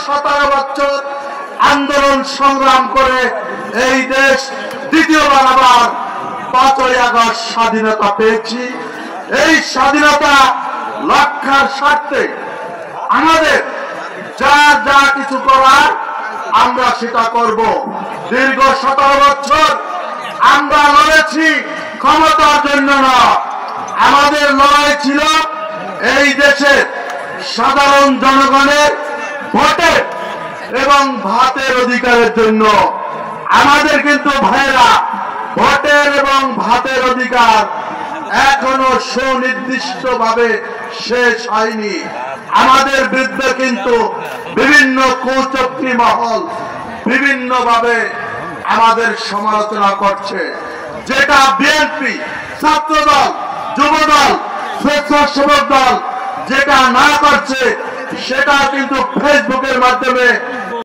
17 বছর আন্দোলন সংগ্রাম করে এই দেশ দ্বিতীয়বার আবার 5ই আগস্ট স্বাধীনতা পেয়েছি। এই স্বাধীনতা রক্ষার স্বার্থে আমাদের যা যা কিছু করার আমরা সেটা করব। দীর্ঘ 17 বছর আমরা লড়েছি ক্ষমতার জন্য না, আমাদের লড়াই ছিল এই দেশের সাধারণ জনগণের ভোটের এবং ভাতের অধিকারের জন্য। আমাদের কিন্তু ভাইয়েরা ভোটের এবং ভাতের অধিকার এখনো সুনির্দিষ্টভাবে শেষ হয়নি। আমাদের বিরুদ্ধে কিন্তু বিভিন্ন কুচক্রী মহল বিভিন্নভাবে আমাদের সমালোচনা করছে, যেটা বিএনপি, ছাত্রদল, যুবদল, স্বেচ্ছাসেবক দল যেটা না করছে সেটা কিন্তু ফেসবুকের মাধ্যমে